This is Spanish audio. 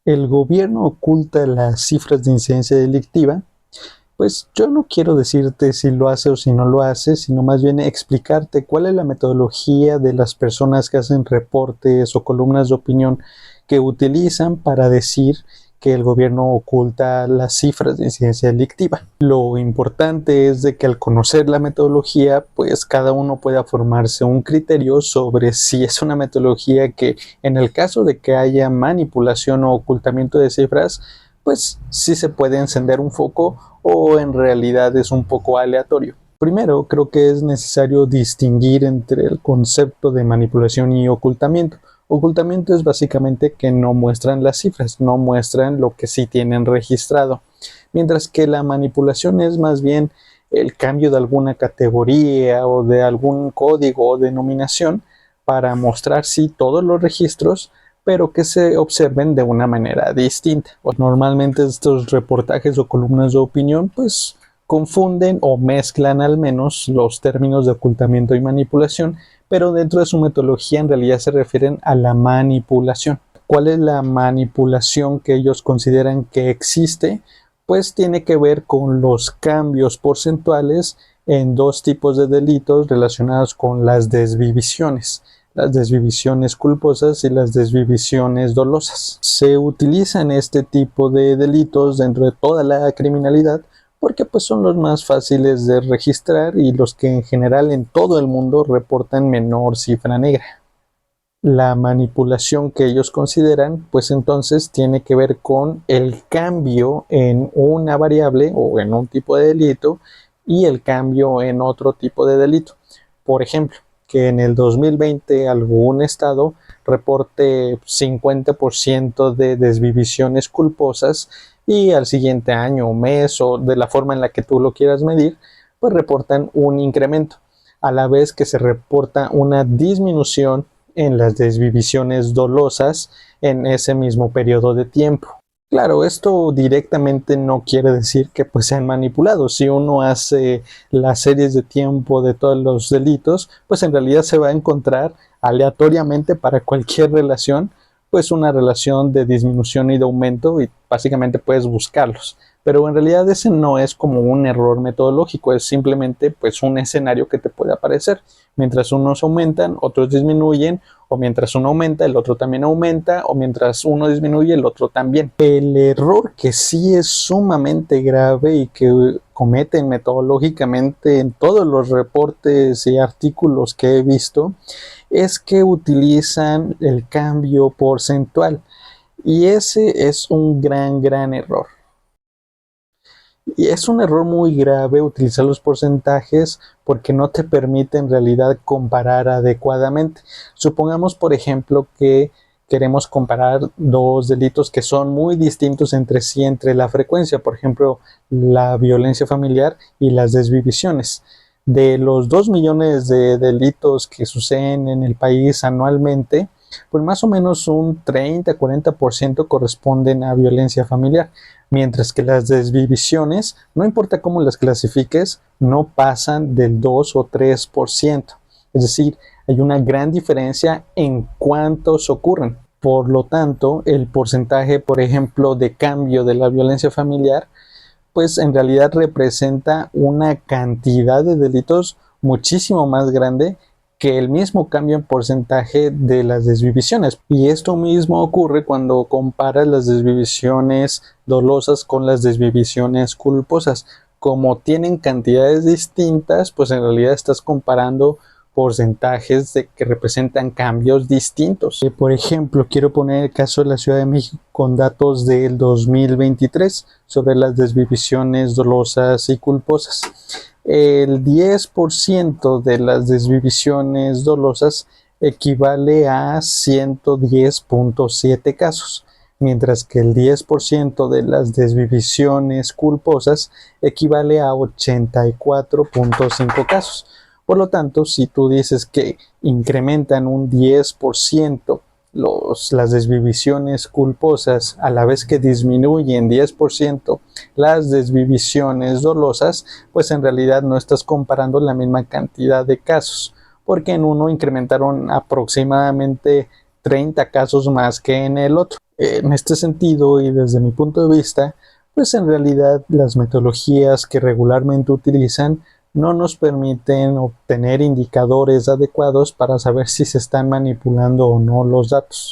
El gobierno oculta las cifras de incidencia delictiva. Pues yo no quiero decirte si lo hace o si no lo hace, sino más bien explicarte cuál es la metodología de las personas que hacen reportes o columnas de opinión que utilizan para decir que el gobierno oculta las cifras de incidencia delictiva. Lo importante es de que al conocer la metodología, pues cada uno pueda formarse un criterio sobre si es una metodología que, en el caso de que haya manipulación o ocultamiento de cifras, pues sí se puede encender un foco o en realidad es un poco aleatorio. Primero, creo que es necesario distinguir entre el concepto de manipulación y ocultamiento. Ocultamiento es básicamente que no muestran las cifras, no muestran lo que sí tienen registrado, mientras que la manipulación es más bien el cambio de alguna categoría o de algún código o denominación para mostrar sí todos los registros, pero que se observen de una manera distinta. Normalmente estos reportajes o columnas de opinión pues confunden o mezclan al menos los términos de ocultamiento y manipulación, pero dentro de su metodología en realidad se refieren a la manipulación. ¿Cuál es la manipulación que ellos consideran que existe? Pues tiene que ver con los cambios porcentuales en dos tipos de delitos relacionados con las desvivisiones culposas y las desvivisiones dolosas. Se utilizan este tipo de delitos dentro de toda la criminalidad porque pues son los más fáciles de registrar y los que en general en todo el mundo reportan menor cifra negra. La manipulación que ellos consideran, pues entonces tiene que ver con el cambio en una variable o en un tipo de delito y el cambio en otro tipo de delito. Por ejemplo, que en el 2020 algún estado reporte 50% de desvivisiones culposas y al siguiente año o mes o de la forma en la que tú lo quieras medir, pues reportan un incremento, a la vez que se reporta una disminución en las desvivisiones dolosas en ese mismo periodo de tiempo. Claro, esto directamente no quiere decir que pues sean manipulados. Si uno hace las series de tiempo de todos los delitos, pues en realidad se va a encontrar aleatoriamente para cualquier relación, pues una relación de disminución y de aumento y básicamente puedes buscarlos. Pero en realidad ese no es como un error metodológico, es simplemente pues un escenario que te puede aparecer. Mientras unos aumentan, otros disminuyen, o mientras uno aumenta, el otro también aumenta, o mientras uno disminuye, el otro también. El error que sí es sumamente grave y que cometen metodológicamente en todos los reportes y artículos que he visto es que utilizan el cambio porcentual. Y ese es un gran error. Y es un error muy grave utilizar los porcentajes porque no te permite en realidad comparar adecuadamente. Supongamos, por ejemplo, que queremos comparar dos delitos que son muy distintos entre sí, entre la frecuencia, por ejemplo, la violencia familiar y las desvivisiones. De los 2 millones de delitos que suceden en el país anualmente, pues más o menos un 30-40% corresponden a violencia familiar, mientras que las desvivisiones, no importa cómo las clasifiques, no pasan del 2 o 3%. Es decir, hay una gran diferencia en cuántos ocurren. Por lo tanto, el porcentaje, por ejemplo, de cambio de la violencia familiar, pues en realidad representa una cantidad de delitos muchísimo más grande que el mismo cambio en porcentaje de las desvivisiones. Y esto mismo ocurre cuando comparas las desvivisiones dolosas con las desvivisiones culposas. Como tienen cantidades distintas, pues en realidad estás comparando porcentajes de que representan cambios distintos. Por ejemplo, quiero poner el caso de la Ciudad de México con datos del 2023 sobre las desvivisiones dolosas y culposas. El 10% de las desvivisiones dolosas equivale a 110.7 casos, mientras que el 10% de las desvivisiones culposas equivale a 84.5 casos. Por lo tanto, si tú dices que incrementan un 10% las desvivisiones culposas a la vez que disminuyen 10% las desvivisiones dolosas, pues en realidad no estás comparando la misma cantidad de casos, porque en uno incrementaron aproximadamente 30 casos más que en el otro. En este sentido, y desde mi punto de vista, pues en realidad las metodologías que regularmente utilizan no nos permiten obtener indicadores adecuados para saber si se están manipulando o no los datos.